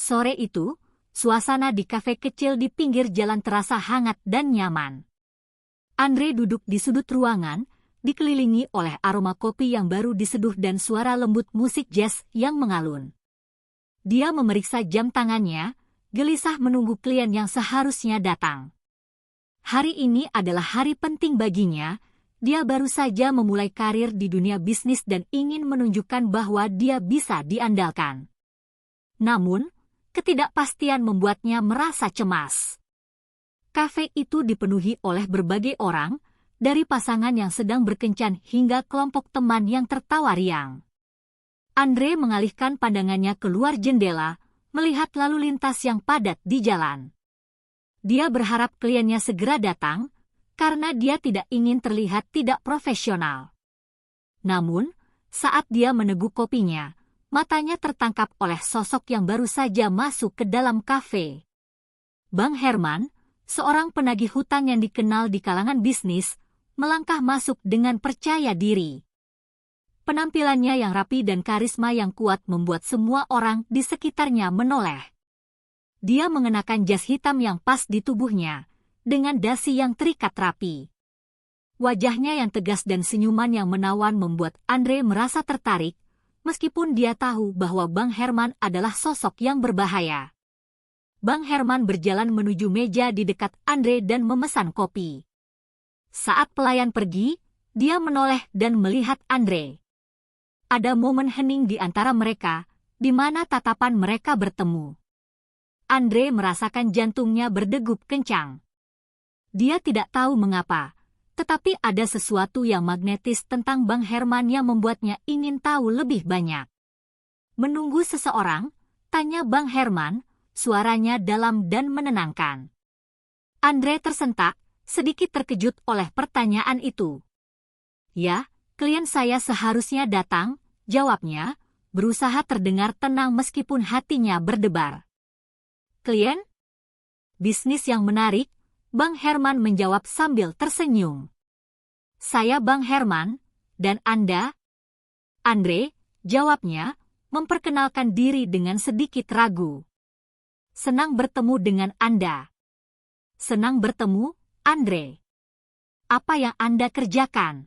Sore itu, suasana di kafe kecil di pinggir jalan terasa hangat dan nyaman. Andre duduk di sudut ruangan, dikelilingi oleh aroma kopi yang baru diseduh dan suara lembut musik jazz yang mengalun. Dia memeriksa jam tangannya, gelisah menunggu klien yang seharusnya datang. Hari ini adalah hari penting baginya. Dia baru saja memulai karir di dunia bisnis dan ingin menunjukkan bahwa dia bisa diandalkan. Namun, ketidakpastian membuatnya merasa cemas. Kafe itu dipenuhi oleh berbagai orang, dari pasangan yang sedang berkencan hingga kelompok teman yang tertawa riang. Andre mengalihkan pandangannya keluar jendela, melihat lalu lintas yang padat di jalan. Dia berharap kliennya segera datang, karena dia tidak ingin terlihat tidak profesional. Namun, saat dia meneguk kopinya, matanya tertangkap oleh sosok yang baru saja masuk ke dalam kafe. Bang Herman, seorang penagih hutang yang dikenal di kalangan bisnis, melangkah masuk dengan percaya diri. Penampilannya yang rapi dan karisma yang kuat membuat semua orang di sekitarnya menoleh. Dia mengenakan jas hitam yang pas di tubuhnya, dengan dasi yang terikat rapi. Wajahnya yang tegas dan senyuman yang menawan membuat Andre merasa tertarik, meskipun dia tahu bahwa Bang Herman adalah sosok yang berbahaya. Bang Herman berjalan menuju meja di dekat Andre dan memesan kopi. Saat pelayan pergi, dia menoleh dan melihat Andre. Ada momen hening di antara mereka, di mana tatapan mereka bertemu. Andre merasakan jantungnya berdegup kencang. Dia tidak tahu mengapa, tetapi ada sesuatu yang magnetis tentang Bang Herman yang membuatnya ingin tahu lebih banyak. Menunggu seseorang, tanya Bang Herman, suaranya dalam dan menenangkan. Andre tersentak, sedikit terkejut oleh pertanyaan itu. Ya, klien saya seharusnya datang, jawabnya, berusaha terdengar tenang meskipun hatinya berdebar. Klien? Bisnis yang menarik, Bang Herman menjawab sambil tersenyum. Saya Bang Herman, dan Anda? Andre, jawabnya, memperkenalkan diri dengan sedikit ragu. Senang bertemu dengan Anda. Senang bertemu, Andre. Apa yang Anda kerjakan?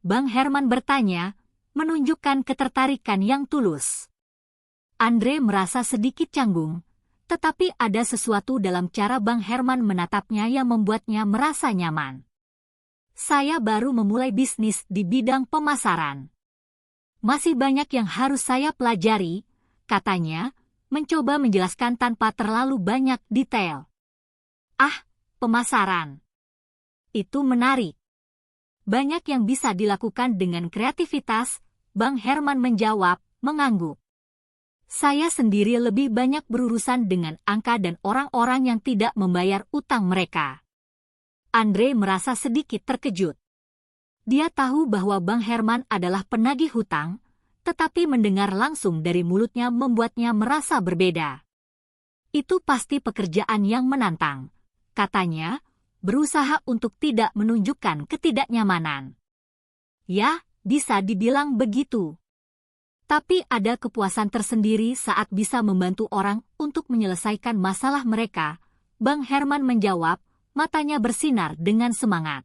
Bang Herman bertanya, menunjukkan ketertarikan yang tulus. Andre merasa sedikit canggung, tetapi ada sesuatu dalam cara Bang Herman menatapnya yang membuatnya merasa nyaman. Saya baru memulai bisnis di bidang pemasaran. Masih banyak yang harus saya pelajari, katanya, mencoba menjelaskan tanpa terlalu banyak detail. Ah, pemasaran. Itu menarik. Banyak yang bisa dilakukan dengan kreativitas, Bang Herman menjawab, mengangguk. Saya sendiri lebih banyak berurusan dengan angka dan orang-orang yang tidak membayar utang mereka. Andre merasa sedikit terkejut. Dia tahu bahwa Bang Herman adalah penagih hutang, tetapi mendengar langsung dari mulutnya membuatnya merasa berbeda. Itu pasti pekerjaan yang menantang, katanya, berusaha untuk tidak menunjukkan ketidaknyamanan. Ya, bisa dibilang begitu. Tapi ada kepuasan tersendiri saat bisa membantu orang untuk menyelesaikan masalah mereka, Bang Herman menjawab, matanya bersinar dengan semangat.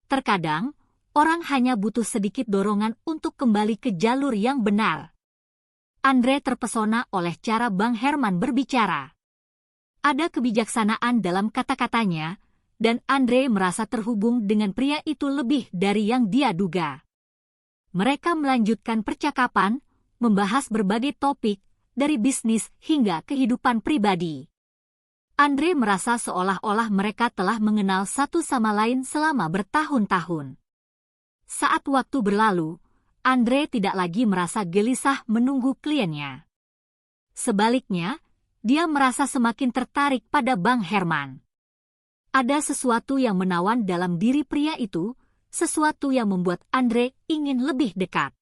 Terkadang, orang hanya butuh sedikit dorongan untuk kembali ke jalur yang benar. Andre terpesona oleh cara Bang Herman berbicara. Ada kebijaksanaan dalam kata-katanya, dan Andre merasa terhubung dengan pria itu lebih dari yang dia duga. Mereka melanjutkan percakapan, membahas berbagai topik, dari bisnis hingga kehidupan pribadi. Andre merasa seolah-olah mereka telah mengenal satu sama lain selama bertahun-tahun. Saat waktu berlalu, Andre tidak lagi merasa gelisah menunggu kliennya. Sebaliknya, dia merasa semakin tertarik pada Bang Herman. Ada sesuatu yang menawan dalam diri pria itu, sesuatu yang membuat Andre ingin lebih dekat.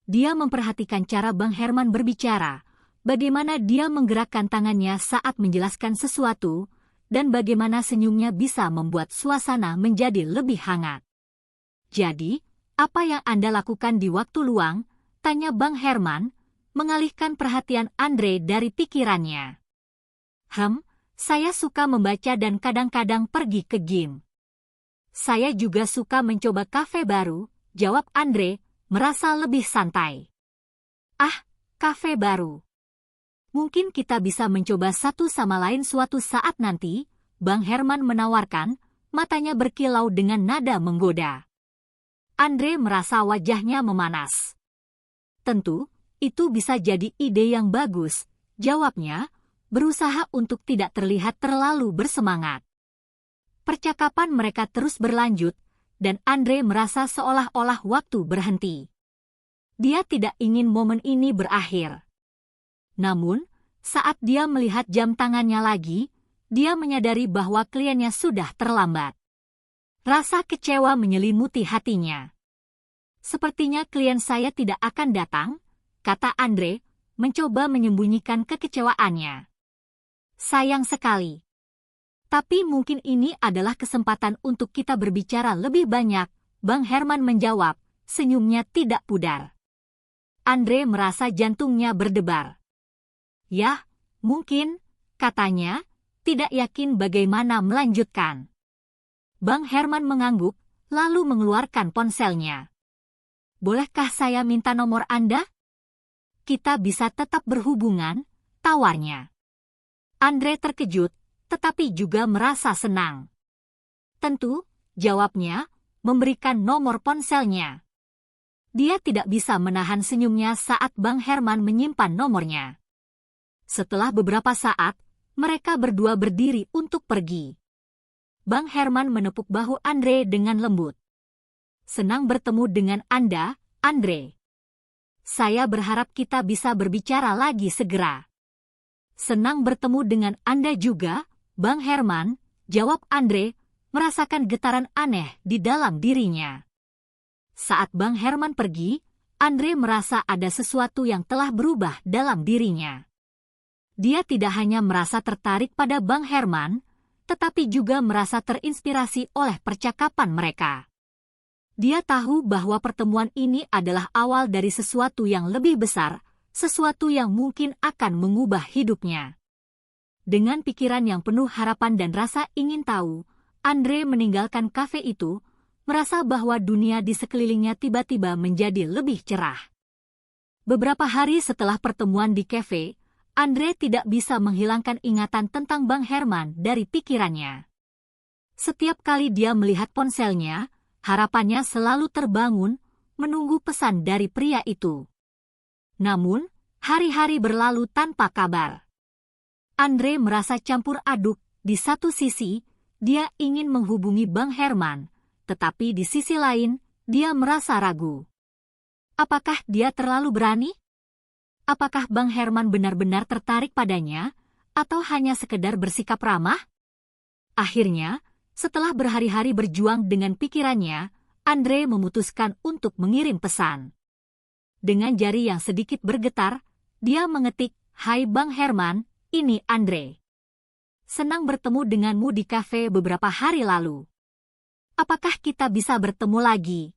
Dia memperhatikan cara Bang Herman berbicara, bagaimana dia menggerakkan tangannya saat menjelaskan sesuatu, dan bagaimana senyumnya bisa membuat suasana menjadi lebih hangat. Jadi, apa yang Anda lakukan di waktu luang? Tanya Bang Herman, mengalihkan perhatian Andre dari pikirannya. Saya suka membaca dan kadang-kadang pergi ke gym. Saya juga suka mencoba kafe baru, jawab Andre, merasa lebih santai. Kafe baru. Mungkin kita bisa mencoba satu sama lain suatu saat nanti, Bang Herman menawarkan, matanya berkilau dengan nada menggoda. Andre merasa wajahnya memanas. Tentu, itu bisa jadi ide yang bagus, jawabnya, berusaha untuk tidak terlihat terlalu bersemangat. Percakapan mereka terus berlanjut, dan Andre merasa seolah-olah waktu berhenti. Dia tidak ingin momen ini berakhir. Namun, saat dia melihat jam tangannya lagi, dia menyadari bahwa kliennya sudah terlambat. Rasa kecewa menyelimuti hatinya. Sepertinya klien saya tidak akan datang, kata Andre, mencoba menyembunyikan kekecewaannya. Sayang sekali. Tapi mungkin ini adalah kesempatan untuk kita berbicara lebih banyak, Bang Herman menjawab, senyumnya tidak pudar. Andre merasa jantungnya berdebar. Ya, mungkin, katanya, tidak yakin bagaimana melanjutkan. Bang Herman mengangguk, lalu mengeluarkan ponselnya. Bolehkah saya minta nomor Anda? Kita bisa tetap berhubungan, tawarnya. Andre terkejut, tetapi juga merasa senang. Tentu, jawabnya, memberikan nomor ponselnya. Dia tidak bisa menahan senyumnya saat Bang Herman menyimpan nomornya. Setelah beberapa saat, mereka berdua berdiri untuk pergi. Bang Herman menepuk bahu Andre dengan lembut. Senang bertemu dengan Anda, Andre. Saya berharap kita bisa berbicara lagi segera. Senang bertemu dengan Anda juga, Bang Herman, jawab Andre, merasakan getaran aneh di dalam dirinya. Saat Bang Herman pergi, Andre merasa ada sesuatu yang telah berubah dalam dirinya. Dia tidak hanya merasa tertarik pada Bang Herman, tetapi juga merasa terinspirasi oleh percakapan mereka. Dia tahu bahwa pertemuan ini adalah awal dari sesuatu yang lebih besar, sesuatu yang mungkin akan mengubah hidupnya. Dengan pikiran yang penuh harapan dan rasa ingin tahu, Andre meninggalkan kafe itu, merasa bahwa dunia di sekelilingnya tiba-tiba menjadi lebih cerah. Beberapa hari setelah pertemuan di kafe, Andre tidak bisa menghilangkan ingatan tentang Bang Herman dari pikirannya. Setiap kali dia melihat ponselnya, harapannya selalu terbangun, menunggu pesan dari pria itu. Namun, hari-hari berlalu tanpa kabar. Andre merasa campur aduk, di satu sisi, dia ingin menghubungi Bang Herman, tetapi di sisi lain, dia merasa ragu. Apakah dia terlalu berani? Apakah Bang Herman benar-benar tertarik padanya, atau hanya sekedar bersikap ramah? Akhirnya, setelah berhari-hari berjuang dengan pikirannya, Andre memutuskan untuk mengirim pesan. Dengan jari yang sedikit bergetar, dia mengetik, "Hai Bang Herman, ini Andre. Senang bertemu denganmu di kafe beberapa hari lalu. Apakah kita bisa bertemu lagi?"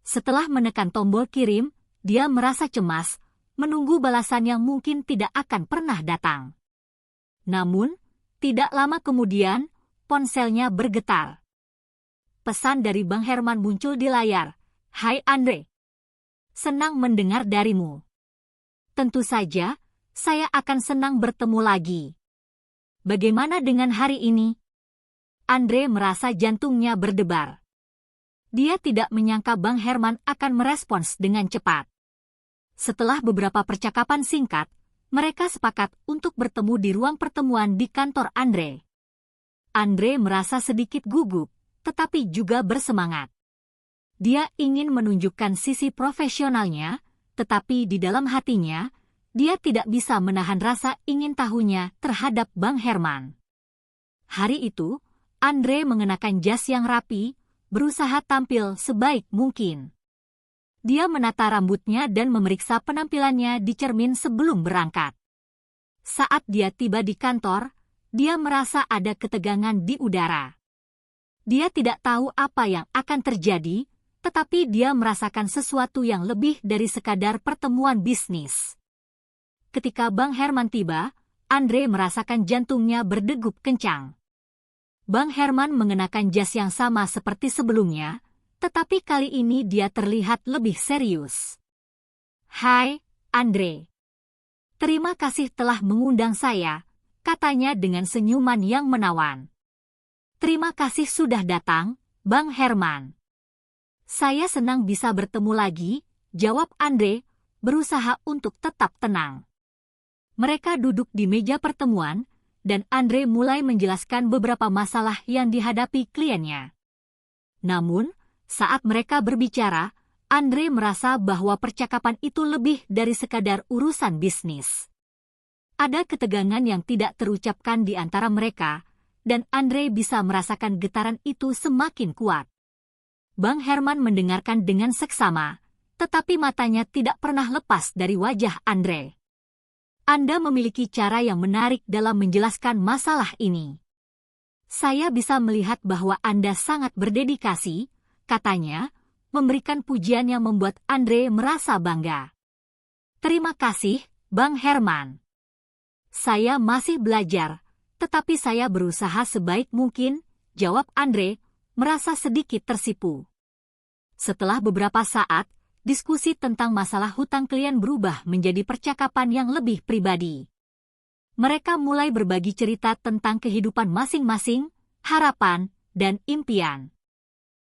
Setelah menekan tombol kirim, dia merasa cemas, menunggu balasan yang mungkin tidak akan pernah datang. Namun, tidak lama kemudian, ponselnya bergetar. Pesan dari Bang Herman muncul di layar. "Hai Andre. Senang mendengar darimu. Tentu saja, saya akan senang bertemu lagi. Bagaimana dengan hari ini?" Andre merasa jantungnya berdebar. Dia tidak menyangka Bang Herman akan merespons dengan cepat. Setelah beberapa percakapan singkat, mereka sepakat untuk bertemu di ruang pertemuan di kantor Andre. Andre merasa sedikit gugup, tetapi juga bersemangat. Dia ingin menunjukkan sisi profesionalnya, tetapi di dalam hatinya, dia tidak bisa menahan rasa ingin tahunya terhadap Bang Herman. Hari itu, Andre mengenakan jas yang rapi, berusaha tampil sebaik mungkin. Dia menata rambutnya dan memeriksa penampilannya di cermin sebelum berangkat. Saat dia tiba di kantor, dia merasa ada ketegangan di udara. Dia tidak tahu apa yang akan terjadi, tetapi dia merasakan sesuatu yang lebih dari sekadar pertemuan bisnis. ketika Bang Herman tiba, Andre merasakan jantungnya berdegup kencang. Bang Herman mengenakan jas yang sama seperti sebelumnya, tetapi kali ini dia terlihat lebih serius. "Hai, Andre. Terima kasih telah mengundang saya," katanya dengan senyuman yang menawan. "Terima kasih sudah datang, Bang Herman." "Saya senang bisa bertemu lagi," jawab Andre, berusaha untuk tetap tenang. Mereka duduk di meja pertemuan, dan Andre mulai menjelaskan beberapa masalah yang dihadapi kliennya. Namun, saat mereka berbicara, Andre merasa bahwa percakapan itu lebih dari sekadar urusan bisnis. Ada ketegangan yang tidak terucapkan di antara mereka, dan Andre bisa merasakan getaran itu semakin kuat. Bang Herman mendengarkan dengan seksama, tetapi matanya tidak pernah lepas dari wajah Andre. "Anda memiliki cara yang menarik dalam menjelaskan masalah ini. Saya bisa melihat bahwa Anda sangat berdedikasi," katanya, memberikan pujian yang membuat Andre merasa bangga. "Terima kasih, Bang Herman. Saya masih belajar, tetapi saya berusaha sebaik mungkin," jawab Andre, merasa sedikit tersipu. Setelah beberapa saat, diskusi tentang masalah hutang klien berubah menjadi percakapan yang lebih pribadi. Mereka mulai berbagi cerita tentang kehidupan masing-masing, harapan, dan impian.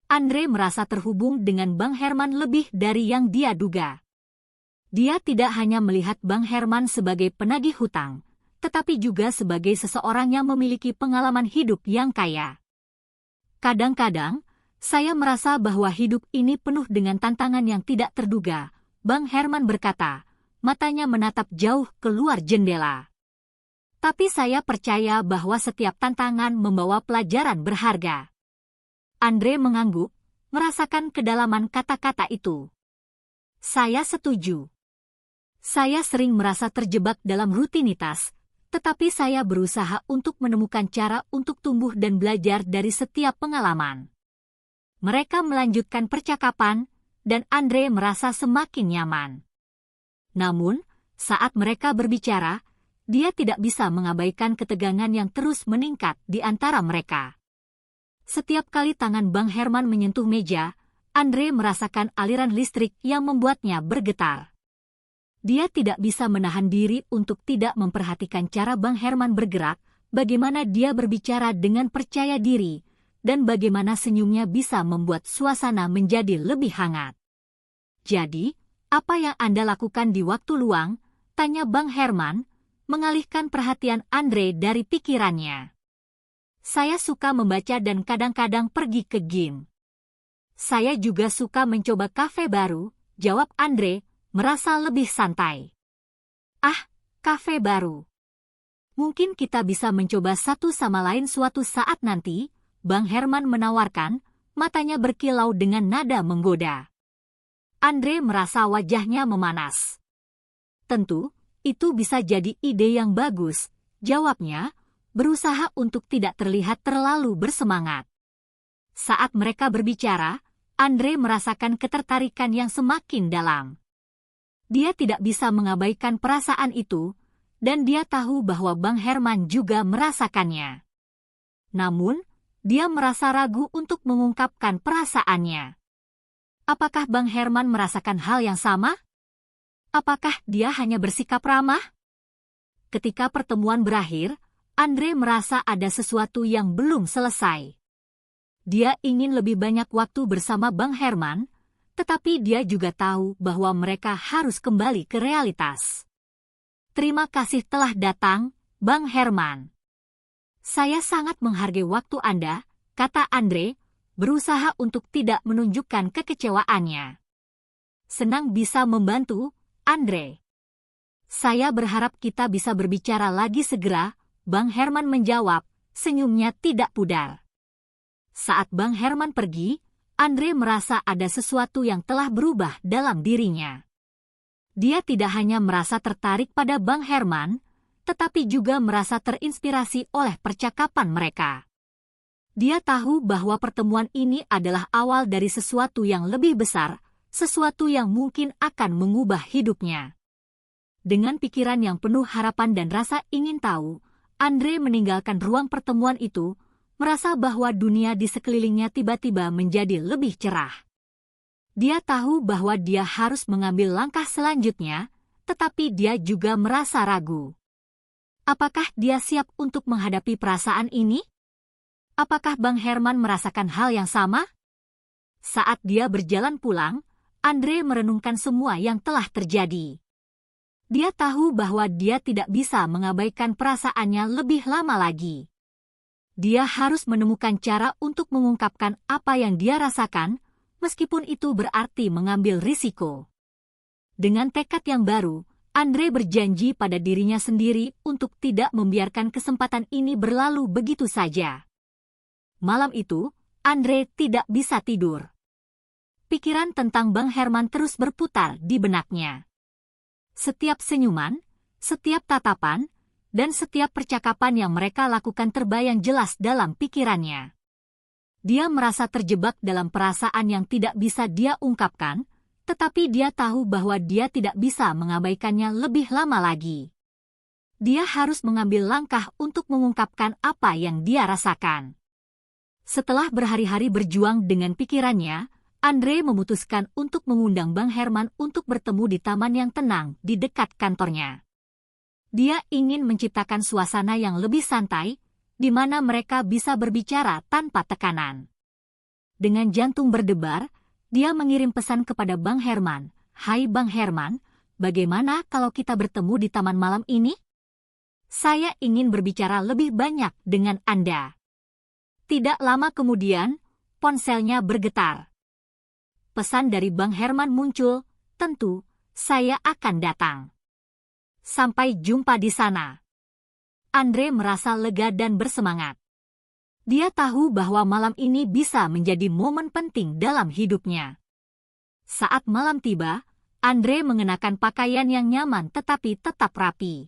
Andre merasa terhubung dengan Bang Herman lebih dari yang dia duga. Dia tidak hanya melihat Bang Herman sebagai penagih hutang, tetapi juga sebagai seseorang yang memiliki pengalaman hidup yang kaya. "Kadang-kadang, saya merasa bahwa hidup ini penuh dengan tantangan yang tidak terduga," Bang Herman berkata, matanya menatap jauh keluar jendela. "Tapi saya percaya bahwa setiap tantangan membawa pelajaran berharga." Andre mengangguk, merasakan kedalaman kata-kata itu. "Saya setuju. Saya sering merasa terjebak dalam rutinitas, tetapi saya berusaha untuk menemukan cara untuk tumbuh dan belajar dari setiap pengalaman." Mereka melanjutkan percakapan, dan Andre merasa semakin nyaman. Namun, saat mereka berbicara, dia tidak bisa mengabaikan ketegangan yang terus meningkat di antara mereka. Setiap kali tangan Bang Herman menyentuh meja, Andre merasakan aliran listrik yang membuatnya bergetar. Dia tidak bisa menahan diri untuk tidak memperhatikan cara Bang Herman bergerak, bagaimana dia berbicara dengan percaya diri, dan bagaimana senyumnya bisa membuat suasana menjadi lebih hangat. "Jadi, apa yang Anda lakukan di waktu luang?" tanya Bang Herman, mengalihkan perhatian Andre dari pikirannya. "Saya suka membaca dan kadang-kadang pergi ke gym. Saya juga suka mencoba kafe baru," jawab Andre, merasa lebih santai. "Ah, kafe baru. Mungkin kita bisa mencoba satu sama lain suatu saat nanti," Bang Herman menawarkan, matanya berkilau dengan nada menggoda. Andre merasa wajahnya memanas. "Tentu, itu bisa jadi ide yang bagus," jawabnya, berusaha untuk tidak terlihat terlalu bersemangat. Saat mereka berbicara, Andre merasakan ketertarikan yang semakin dalam. Dia tidak bisa mengabaikan perasaan itu, dan dia tahu bahwa Bang Herman juga merasakannya. Namun, dia merasa ragu untuk mengungkapkan perasaannya. Apakah Bang Herman merasakan hal yang sama? Apakah dia hanya bersikap ramah? Ketika pertemuan berakhir, Andre merasa ada sesuatu yang belum selesai. Dia ingin lebih banyak waktu bersama Bang Herman, tetapi dia juga tahu bahwa mereka harus kembali ke realitas. "Terima kasih telah datang, Bang Herman. Saya sangat menghargai waktu Anda," kata Andre, berusaha untuk tidak menunjukkan kekecewaannya. "Senang bisa membantu, Andre." "Saya berharap kita bisa berbicara lagi segera," Bang Herman menjawab, senyumnya tidak pudar. Saat Bang Herman pergi, Andre merasa ada sesuatu yang telah berubah dalam dirinya. Dia tidak hanya merasa tertarik pada Bang Herman, tetapi juga merasa terinspirasi oleh percakapan mereka. Dia tahu bahwa pertemuan ini adalah awal dari sesuatu yang lebih besar, sesuatu yang mungkin akan mengubah hidupnya. Dengan pikiran yang penuh harapan dan rasa ingin tahu, Andre meninggalkan ruang pertemuan itu, merasa bahwa dunia di sekelilingnya tiba-tiba menjadi lebih cerah. Dia tahu bahwa dia harus mengambil langkah selanjutnya, tetapi dia juga merasa ragu. Apakah dia siap untuk menghadapi perasaan ini? Apakah Bang Herman merasakan hal yang sama? Saat dia berjalan pulang, Andre merenungkan semua yang telah terjadi. Dia tahu bahwa dia tidak bisa mengabaikan perasaannya lebih lama lagi. Dia harus menemukan cara untuk mengungkapkan apa yang dia rasakan, meskipun itu berarti mengambil risiko. Dengan tekad yang baru, Andre berjanji pada dirinya sendiri untuk tidak membiarkan kesempatan ini berlalu begitu saja. Malam itu, Andre tidak bisa tidur. Pikiran tentang Bang Herman terus berputar di benaknya. Setiap senyuman, setiap tatapan, dan setiap percakapan yang mereka lakukan terbayang jelas dalam pikirannya. Dia merasa terjebak dalam perasaan yang tidak bisa dia ungkapkan, tetapi dia tahu bahwa dia tidak bisa mengabaikannya lebih lama lagi. Dia harus mengambil langkah untuk mengungkapkan apa yang dia rasakan. Setelah berhari-hari berjuang dengan pikirannya, Andre memutuskan untuk mengundang Bang Herman untuk bertemu di taman yang tenang di dekat kantornya. Dia ingin menciptakan suasana yang lebih santai, di mana mereka bisa berbicara tanpa tekanan. Dengan jantung berdebar, dia mengirim pesan kepada Bang Herman. "Hai Bang Herman, bagaimana kalau kita bertemu di taman malam ini? Saya ingin berbicara lebih banyak dengan Anda." Tidak lama kemudian, ponselnya bergetar. Pesan dari Bang Herman muncul, "Tentu, saya akan datang. Sampai jumpa di sana." Andre merasa lega dan bersemangat. Dia tahu bahwa malam ini bisa menjadi momen penting dalam hidupnya. Saat malam tiba, Andre mengenakan pakaian yang nyaman tetapi tetap rapi.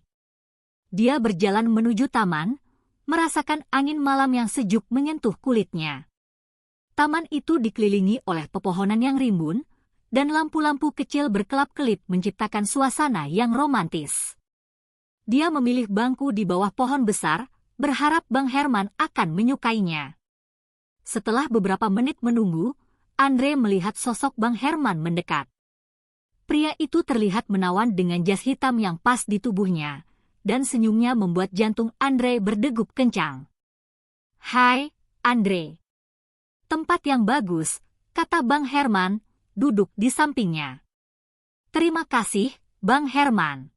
Dia berjalan menuju taman, merasakan angin malam yang sejuk menyentuh kulitnya. Taman itu dikelilingi oleh pepohonan yang rimbun, dan lampu-lampu kecil berkelap-kelip menciptakan suasana yang romantis. Dia memilih bangku di bawah pohon besar, berharap Bang Herman akan menyukainya. Setelah beberapa menit menunggu, Andre melihat sosok Bang Herman mendekat. Pria itu terlihat menawan dengan jas hitam yang pas di tubuhnya, dan senyumnya membuat jantung Andre berdegup kencang. "Hai, Andre. Tempat yang bagus," kata Bang Herman, duduk di sampingnya. "Terima kasih, Bang Herman.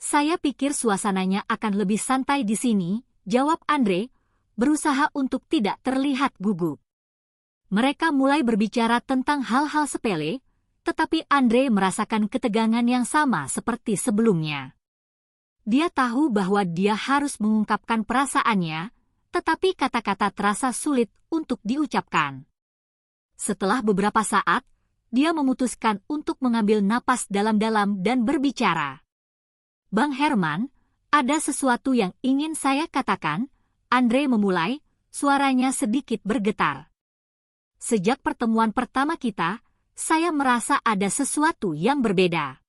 Saya pikir suasananya akan lebih santai di sini," jawab Andre, berusaha untuk tidak terlihat gugup. Mereka mulai berbicara tentang hal-hal sepele, tetapi Andre merasakan ketegangan yang sama seperti sebelumnya. Dia tahu bahwa dia harus mengungkapkan perasaannya, tetapi kata-kata terasa sulit untuk diucapkan. Setelah beberapa saat, dia memutuskan untuk mengambil napas dalam-dalam dan berbicara. "Bang Herman, ada sesuatu yang ingin saya katakan," Andre memulai, suaranya sedikit bergetar. "Sejak pertemuan pertama kita, saya merasa ada sesuatu yang berbeda.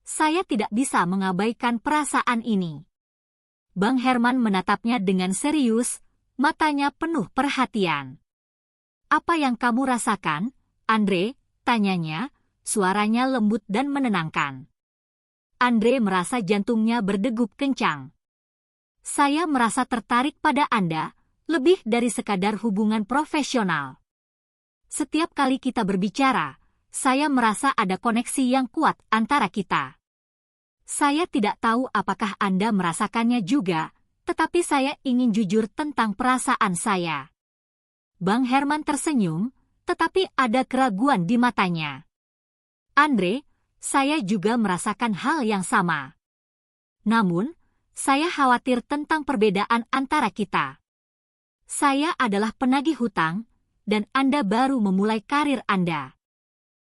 Saya tidak bisa mengabaikan perasaan ini." Bang Herman menatapnya dengan serius, matanya penuh perhatian. "Apa yang kamu rasakan, Andre?" tanyanya, suaranya lembut dan menenangkan. Andre merasa jantungnya berdegup kencang. "Saya merasa tertarik pada Anda, lebih dari sekadar hubungan profesional. Setiap kali kita berbicara, saya merasa ada koneksi yang kuat antara kita. Saya tidak tahu apakah Anda merasakannya juga, tetapi saya ingin jujur tentang perasaan saya." Bang Herman tersenyum, tetapi ada keraguan di matanya. "Andre, saya juga merasakan hal yang sama. Namun, saya khawatir tentang perbedaan antara kita. Saya adalah penagih hutang, dan Anda baru memulai karir Anda.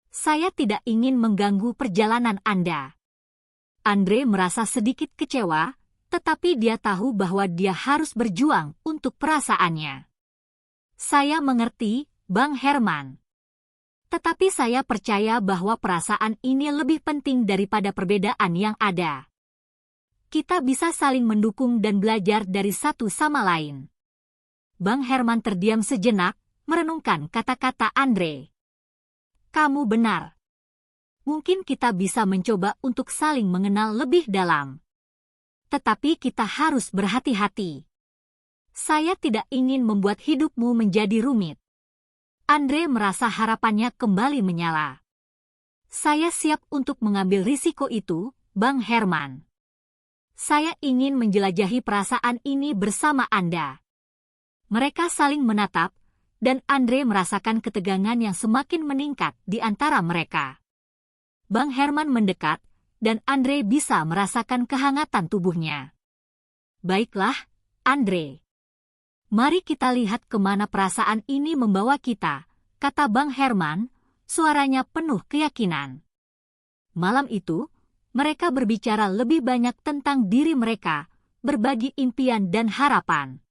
Saya tidak ingin mengganggu perjalanan Anda." Andre merasa sedikit kecewa, tetapi dia tahu bahwa dia harus berjuang untuk perasaannya. "Saya mengerti, Bang Herman. Tetapi saya percaya bahwa perasaan ini lebih penting daripada perbedaan yang ada. Kita bisa saling mendukung dan belajar dari satu sama lain. Bang Herman terdiam sejenak, merenungkan kata-kata Andre. Kamu benar. Mungkin kita bisa mencoba untuk saling mengenal lebih dalam. Tetapi kita harus berhati-hati. Saya tidak ingin membuat hidupmu menjadi rumit. Andre merasa harapannya kembali menyala. Saya siap untuk mengambil risiko itu, Bang Herman. Saya ingin menjelajahi perasaan ini bersama Anda. Mereka saling menatap, dan Andre merasakan ketegangan yang semakin meningkat di antara mereka. Bang Herman mendekat, dan Andre bisa merasakan kehangatan tubuhnya. Baiklah, Andre. Mari kita lihat kemana perasaan ini membawa kita, kata Bang Herman, suaranya penuh keyakinan. Malam itu, mereka berbicara lebih banyak tentang diri mereka, berbagi impian dan harapan.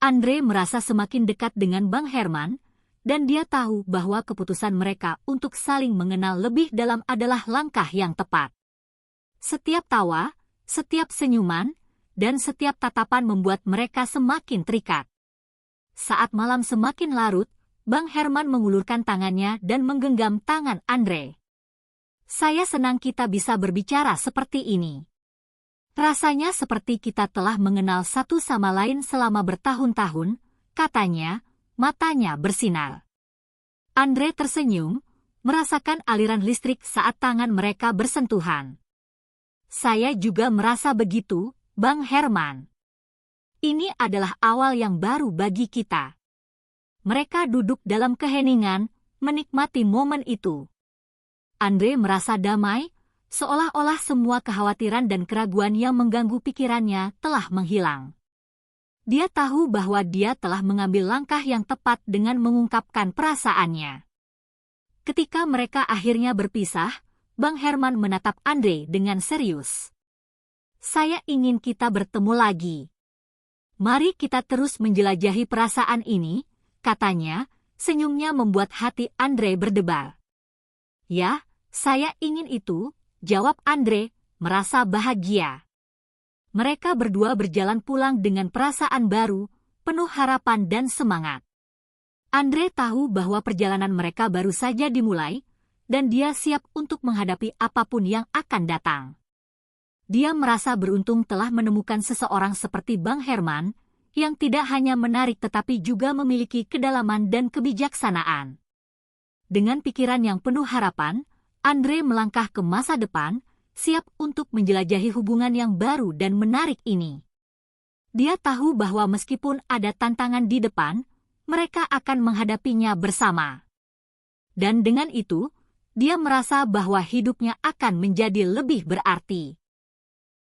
Andre merasa semakin dekat dengan Bang Herman, dan dia tahu bahwa keputusan mereka untuk saling mengenal lebih dalam adalah langkah yang tepat. Setiap tawa, setiap senyuman, dan setiap tatapan membuat mereka semakin terikat. Saat malam semakin larut, Bang Herman mengulurkan tangannya dan menggenggam tangan Andre. Saya senang kita bisa berbicara seperti ini. Rasanya seperti kita telah mengenal satu sama lain selama bertahun-tahun, katanya, matanya bersinar. Andre tersenyum, merasakan aliran listrik saat tangan mereka bersentuhan. Saya juga merasa begitu, Bang Herman. Ini adalah awal yang baru bagi kita. Mereka duduk dalam keheningan, menikmati momen itu. Andre merasa damai, seolah-olah semua kekhawatiran dan keraguan yang mengganggu pikirannya telah menghilang. Dia tahu bahwa dia telah mengambil langkah yang tepat dengan mengungkapkan perasaannya. Ketika mereka akhirnya berpisah, Bang Herman menatap Andre dengan serius. Saya ingin kita bertemu lagi. Mari kita terus menjelajahi perasaan ini, katanya, senyumnya membuat hati Andre berdebar. Ya, saya ingin itu, jawab Andre, merasa bahagia. Mereka berdua berjalan pulang dengan perasaan baru, penuh harapan dan semangat. Andre tahu bahwa perjalanan mereka baru saja dimulai, dan dia siap untuk menghadapi apapun yang akan datang. Dia merasa beruntung telah menemukan seseorang seperti Bang Herman, yang tidak hanya menarik tetapi juga memiliki kedalaman dan kebijaksanaan. Dengan pikiran yang penuh harapan, Andre melangkah ke masa depan, siap untuk menjelajahi hubungan yang baru dan menarik ini. Dia tahu bahwa meskipun ada tantangan di depan, mereka akan menghadapinya bersama. Dan dengan itu, dia merasa bahwa hidupnya akan menjadi lebih berarti.